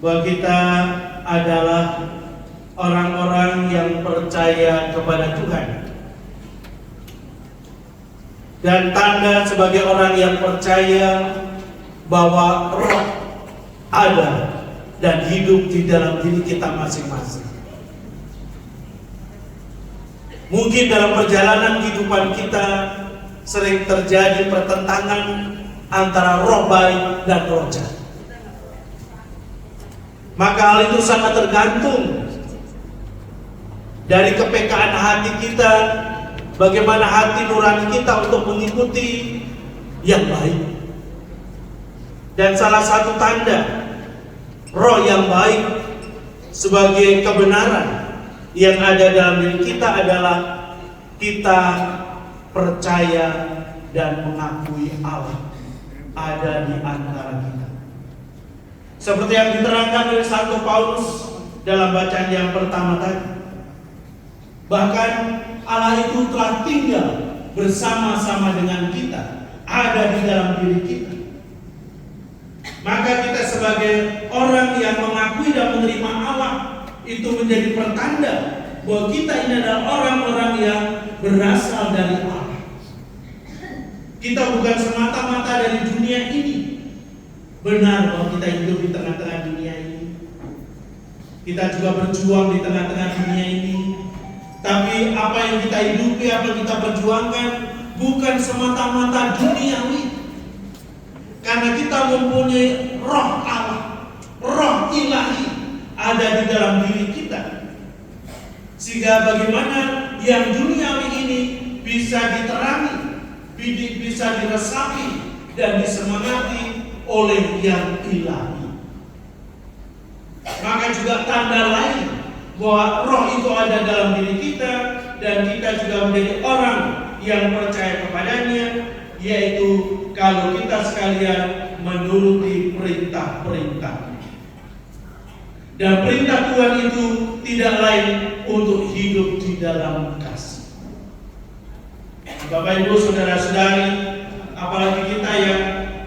bahwa kita adalah orang-orang yang percaya kepada Tuhan. Dan tanda sebagai orang yang percaya bahwa Roh ada dan hidup di dalam diri kita masing-masing. Mungkin dalam perjalanan kehidupan kita sering terjadi pertentangan antara roh baik dan roh jahat. Maka hal itu sangat tergantung dari kepekaan hati kita, bagaimana hati nurani kita untuk mengikuti yang baik. Dan salah satu tanda roh yang baik sebagai kebenaran yang ada dalam diri kita adalah kita percaya dan mengakui Allah ada di antara kita. Seperti yang diterangkan oleh Santo Paulus dalam bacaan yang pertama tadi. Bahkan Allah itu telah tinggal bersama-sama dengan kita, ada di dalam diri kita. Maka kita sebagai orang yang mengakui dan menerima Allah itu menjadi pertanda bahwa kita ini adalah orang-orang yang berasal dari Allah. Kita bukan semata-mata dari dunia ini. Benar bahwa kita hidup di tengah-tengah dunia ini. Kita juga berjuang di tengah-tengah dunia ini. Tapi apa yang kita hidupi, apa yang kita perjuangkan bukan semata-mata duniawi. Karena kita mempunyai roh Allah, roh ilahi ada di dalam diri kita. Sehingga bagaimana yang duniawi ini bisa diterangi, bisa diresapi dan disemangati oleh yang ilahi. Maka juga tanda lain bahwa roh itu ada dalam diri kita dan kita juga menjadi orang yang percaya kepadanya, yaitu kalau kita sekalian menuruti perintah-perintah. Dan perintah Tuhan itu tidak lain untuk hidup di dalam kasih. Bapak Ibu saudara-saudari, apalagi kita yang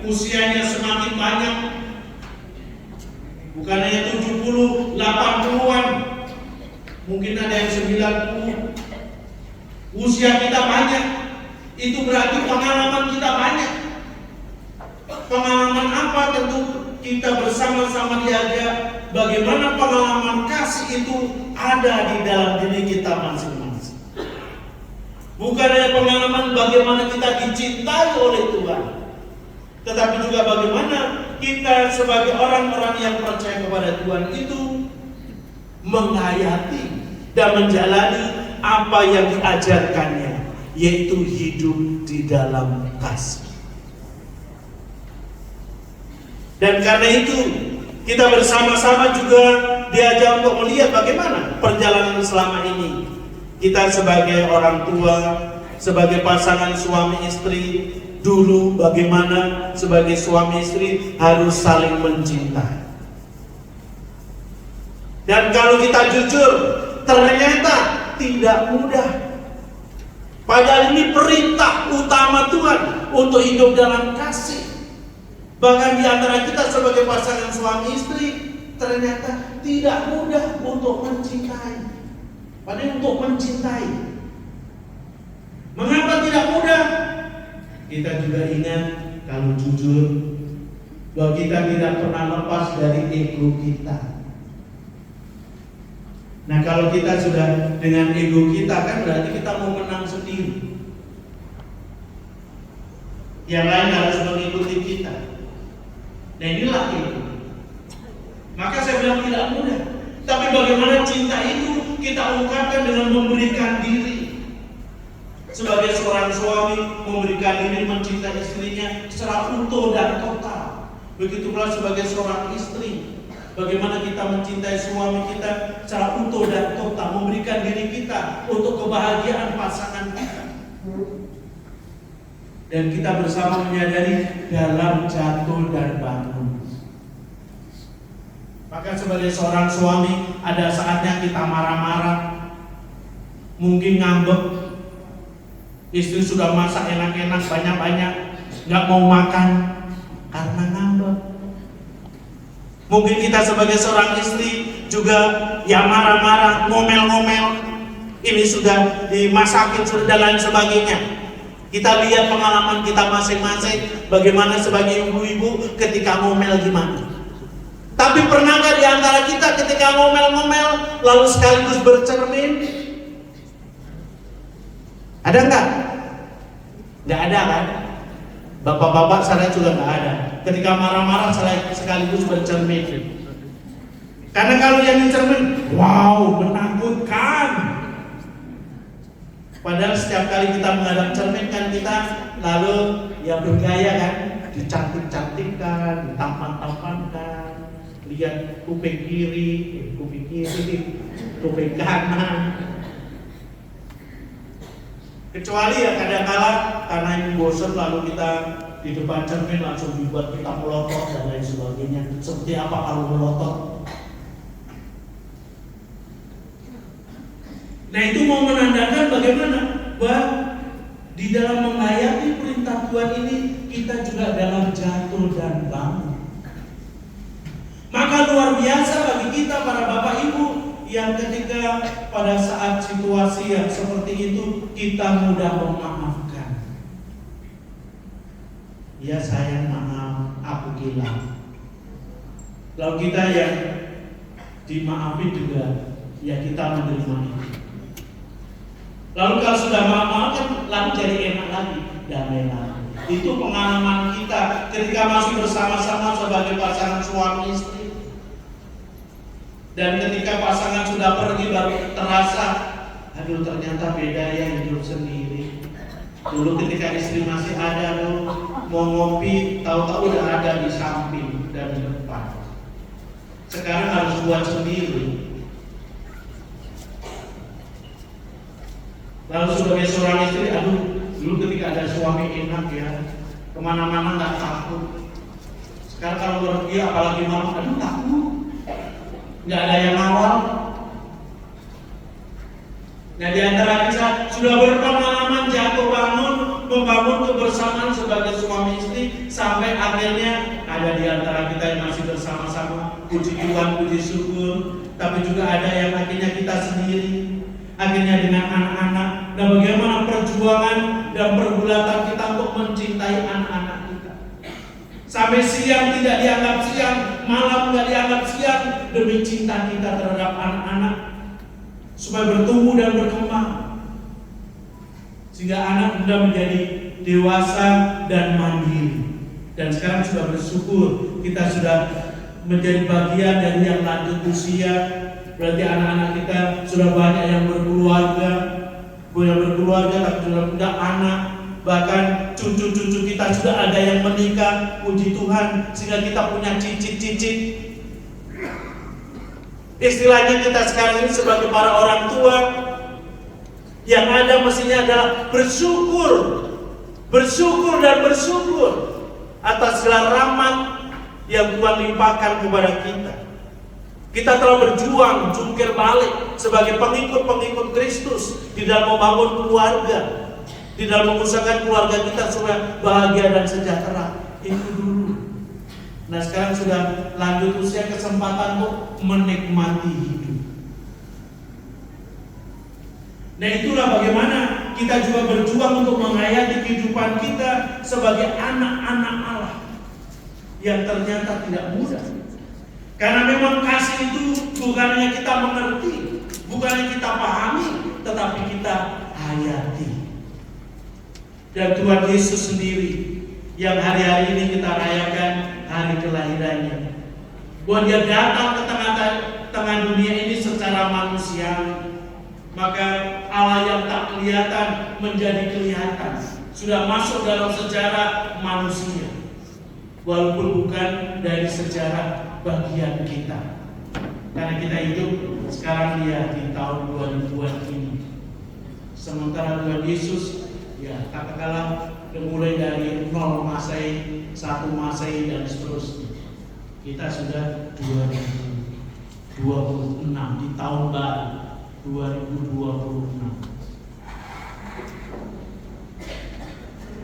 usianya semakin banyak, bukan hanya 70, 80-an, mungkin ada yang 90. Usia kita banyak, itu berarti pengalaman kita banyak. Pengalaman apa? Tentu kita bersama-sama diajak bagaimana pengalaman kasih itu ada di dalam diri kita masing-masing. Bukan hanya pengalaman bagaimana kita dicintai oleh Tuhan, tetapi juga bagaimana kita sebagai orang-orang yang percaya kepada Tuhan itu menghayati dan menjalani apa yang diajarkannya, yaitu hidup di dalam kasih. Dan karena itu kita bersama-sama juga diajak untuk melihat bagaimana perjalanan selama ini. Kita sebagai orang tua, sebagai pasangan suami istri, dulu bagaimana sebagai suami istri harus saling mencintai. Dan kalau kita jujur, ternyata tidak mudah. Padahal ini perintah utama Tuhan untuk hidup dalam kasih. Bahkan di antara kita sebagai pasangan suami istri, ternyata tidak mudah untuk mencintai. Padahal untuk mencintai. Mengapa tidak mudah? Kita juga ingat, kalau jujur, bahwa kita tidak pernah lepas dari ego kita. Nah, kalau kita sudah dengan ego kita, kan berarti kita mau menang sendiri. Yang lain harus mengikuti kita. Nah, inilah itu. Maka saya bilang tidak mudah. Tapi bagaimana cinta itu kita ungkapkan dengan memberikan diri. Sebagai seorang suami memberikan diri mencintai istrinya secara utuh dan total. Begitu pula sebagai seorang istri, bagaimana kita mencintai suami kita secara utuh dan total, memberikan diri kita untuk kebahagiaan pasangan kita. Dan kita bersama menyadari dalam jatuh dan bangun. Maka sebagai seorang suami, ada saatnya kita marah-marah, mungkin ngambek. Istri sudah masak enak-enak banyak-banyak, nggak mau makan karena ngambek. Mungkin kita sebagai seorang istri juga ya marah-marah, ngomel-ngomel. Ini sudah dimasakin, sudah dan lain sebagainya. Kita lihat pengalaman kita masing-masing, bagaimana sebagai ibu-ibu ketika ngomel gimana. Tapi pernahkah di antara kita ketika ngomel-ngomel lalu sekaligus bercermin? Ada enggak? Enggak ada kan? Bapak-bapak saya juga enggak ada. Ketika marah-marah sekaligus bercermin. Karena kalau yang dicermin, wow, menakutkan. Padahal setiap kali kita menghadap cermin kan kita lalu ya bergaya kan, dicantik-cantikkan, ditampan-tampankan, lihat kuping kiri, kuping kanan. Kecuali ya kadang-kala karena ini bosan lalu kita di depan cermin langsung dibuat kita melotot dan lain sebagainya. Seperti apa kalau melotot? Nah itu mau menandakan bagaimana bahwa di dalam menghayati perintah Tuhan ini kita juga dalam jatuh dan bangun. Maka luar biasa bagi kita para bapak ibu yang ketika pada saat situasi yang seperti itu kita mudah memaafkan. Ya sayang maaf, aku gila. Lalu kita yang dimaafin juga ya kita menerima itu. Lalu kalau sudah maaf kan lalu jadi enak lagi, damai lagi. Itu pengalaman kita ketika masih bersama-sama sebagai pasangan suami istri. Dan ketika pasangan sudah pergi baru terasa, aduh ternyata beda ya hidup sendiri. Dulu ketika istri masih ada tuh mau ngopi, tahu-tahu udah ada di samping dan di depan. Sekarang harus buat sendiri. Lalu sebagai seorang istri, aduh, dulu ketika ada suami enak ya, kemana-mana nggak takut. Sekarang kalau pergi apalagi malam, aduh takut, nggak ada yang ngawal. Nah di antara kita sudah berpengalaman jatuh bangun, membangun kebersamaan sebagai suami istri, sampai akhirnya ada di antara kita yang masih bersama-sama, puji Tuhan, puji syukur. Tapi juga ada yang akhirnya kita sendiri. Akhirnya dengan anak-anak, dan bagaimana perjuangan dan pergulatan kita untuk mencintai anak-anak kita. Sampai siang tidak dianggap siang, malam tidak dianggap siang, demi cinta kita terhadap anak-anak, supaya bertumbuh dan berkembang. Sehingga anak sudah menjadi dewasa dan mandiri. Dan sekarang sudah bersyukur, kita sudah menjadi bagian dari yang lanjut usia. Berarti anak-anak kita sudah banyak yang berkeluarga, tapi sudah punya anak, bahkan cucu-cucu kita sudah ada yang menikah, puji Tuhan, sehingga kita punya cicit-cicit. Istilahnya kita sekarang ini sebagai para orang tua, yang ada mestinya adalah bersyukur dan bersyukur atas segala rahmat yang Tuhan limpahkan kepada kita. Kita telah berjuang jungkir balik sebagai pengikut-pengikut Kristus di dalam membangun keluarga, di dalam mengusahakan keluarga kita supaya bahagia dan sejahtera. Itu dulu. Nah sekarang sudah lanjut usia, kesempatan untuk menikmati hidup. Nah itulah bagaimana kita juga berjuang untuk menghayati kehidupan kita sebagai anak-anak Allah yang ternyata tidak mudah. Karena memang kasih itu bukan hanya kita mengerti, bukan hanya kita pahami, tetapi kita hayati. Dan Tuhan Yesus sendiri yang hari-hari ini kita rayakan hari kelahirannya, bahwa Dia datang ke tengah dunia ini secara manusiawi. Maka Allah yang tak kelihatan menjadi kelihatan, sudah masuk dalam sejarah manusia, walaupun bukan dari sejarah bagian kita. Karena kita hidup sekarang ya di tahun 2000-an ini. Sementara Tuhan Yesus ya katakanlah mulai dari 0 Masehi, 1 Masehi dan seterusnya. Kita sudah 2026 di tahun baru 2026.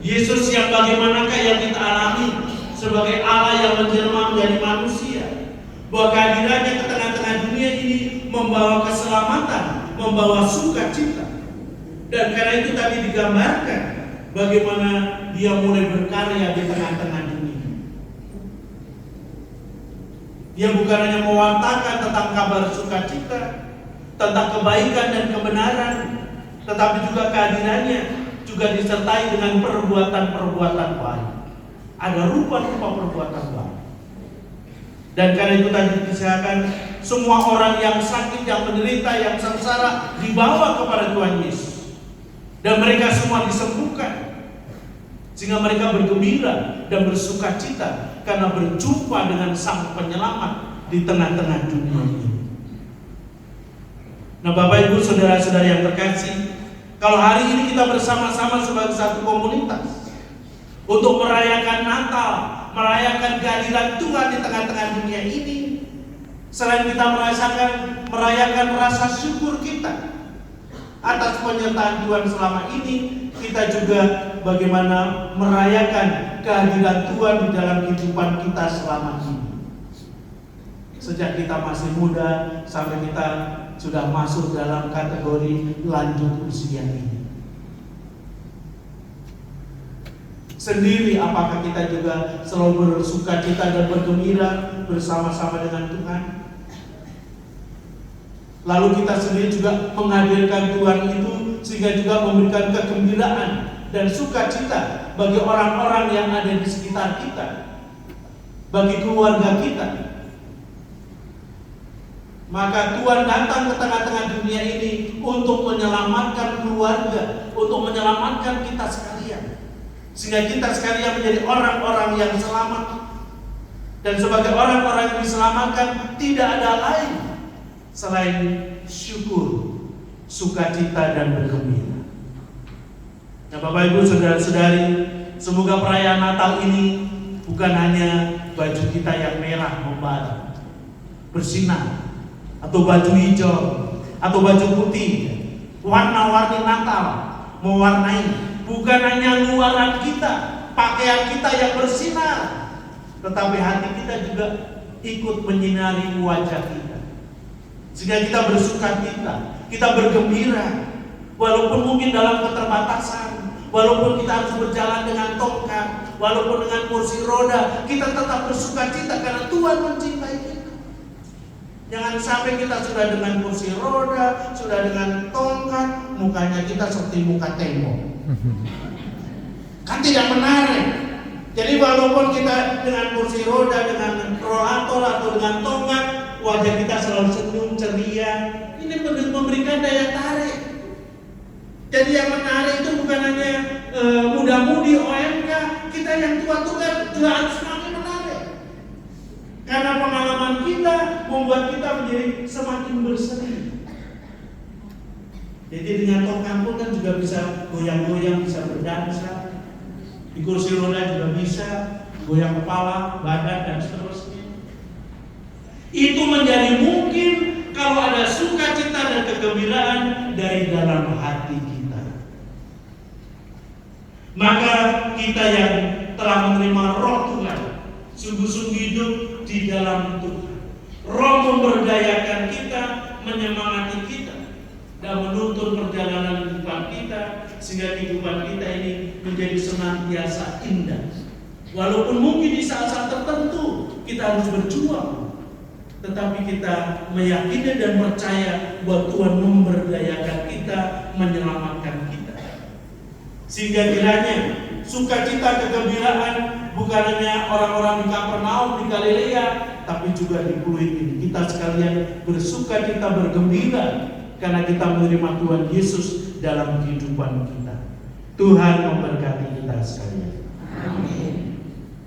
Yesus yang bagaimanakah yang kita alami sebagai Allah yang menjelma menjadi manusia, bahwa kehadirannya ke tengah-tengah dunia ini membawa keselamatan, membawa sukacita. Dan karena itu tadi digambarkan bagaimana dia mulai berkarya di tengah-tengah dunia. Dia bukan hanya mewartakan tentang kabar sukacita, tentang kebaikan dan kebenaran, tetapi juga kehadirannya juga disertai dengan perbuatan-perbuatan baik. Ada rupa-rupa perbuatan baik. Dan karena itu tadi dikisahkan, semua orang yang sakit, yang menderita, yang sengsara dibawa kepada Tuhan Yesus. Dan mereka semua disembuhkan. Sehingga mereka bergembira dan bersukacita karena berjumpa dengan Sang Penyelamat di tengah-tengah dunia ini. Nah, Bapak Ibu saudara-saudara yang terkasih, kalau hari ini kita bersama-sama sebagai satu komunitas untuk merayakan Natal, merayakan kehadiran Tuhan di tengah-tengah dunia ini, selain kita merayakan rasa syukur kita atas penyertaan Tuhan selama ini, kita juga bagaimana merayakan kehadiran Tuhan di dalam kehidupan kita selama ini. Sejak kita masih muda sampai kita sudah masuk dalam kategori lanjut usia ini. Sendiri apakah kita juga selalu bersukacita dan bergembira bersama-sama dengan Tuhan? Lalu kita sendiri juga menghadirkan Tuhan itu sehingga juga memberikan kegembiraan dan sukacita bagi orang-orang yang ada di sekitar kita, bagi keluarga kita. Maka Tuhan datang ke tengah-tengah dunia ini untuk menyelamatkan keluarga, untuk menyelamatkan kita sekalian, sehingga kita sekalian menjadi orang-orang yang selamat. Dan sebagai orang-orang yang diselamatkan, tidak ada lain selain syukur, sukacita dan bergembira. Nah, Bapak Ibu saudara-saudari, semoga perayaan Natal ini bukan hanya baju kita yang merah membara, bersinar, atau baju hijau, atau baju putih, warna-warni Natal mewarnai, bukan hanya luaran kita, pakaian kita yang bersinar, tetapi hati kita juga ikut menyinari wajah kita. Sehingga kita bersukacita, kita bergembira, walaupun mungkin dalam keterbatasan, walaupun kita harus berjalan dengan tongkat, walaupun dengan kursi roda, kita tetap bersukacita karena Tuhan mencintai kita. Jangan sampai kita sudah dengan kursi roda, sudah dengan tongkat, mukanya kita seperti muka tembok. Kan tidak menarik. Jadi walaupun kita dengan kursi roda, dengan rollator atau dengan tongkat, wajah kita selalu senyum, ceria, ini memberikan daya tarik. Jadi yang menarik itu bukan hanya muda-mudi OMK, kita yang tua-tua juga harus semakin menarik. Karena pengalaman kita membuat kita menjadi semakin berseri. Jadi dengan tongkat pun kan juga bisa goyang-goyang, bisa berdansa. Di kursi roda juga bisa goyang kepala, badan dan seterusnya. Itu menjadi mungkin kalau ada sukacita dan kegembiraan dari dalam hati kita. Maka kita yang telah menerima Roh Tuhan sungguh-sungguh hidup di dalam Tuhan. Roh memberdayakan kita, menyemangati kita, dan menuntun perjalanan kehidupan kita sehingga kehidupan kita ini menjadi senantiasa indah. Walaupun mungkin di saat-saat tertentu kita harus berjuang, tetapi kita meyakini dan percaya bahwa Tuhan memberdayakan kita, menyelamatkan kita. Sehingga kiranya sukacita kegembiraan bukan hanya orang-orang di Kapernaum, di Galilea, tapi juga di Pluit ini. Kita sekalian bersukacita, bergembira karena kita menerima Tuhan Yesus dalam kehidupan kita. Tuhan memberkati kita sekalian. Amin.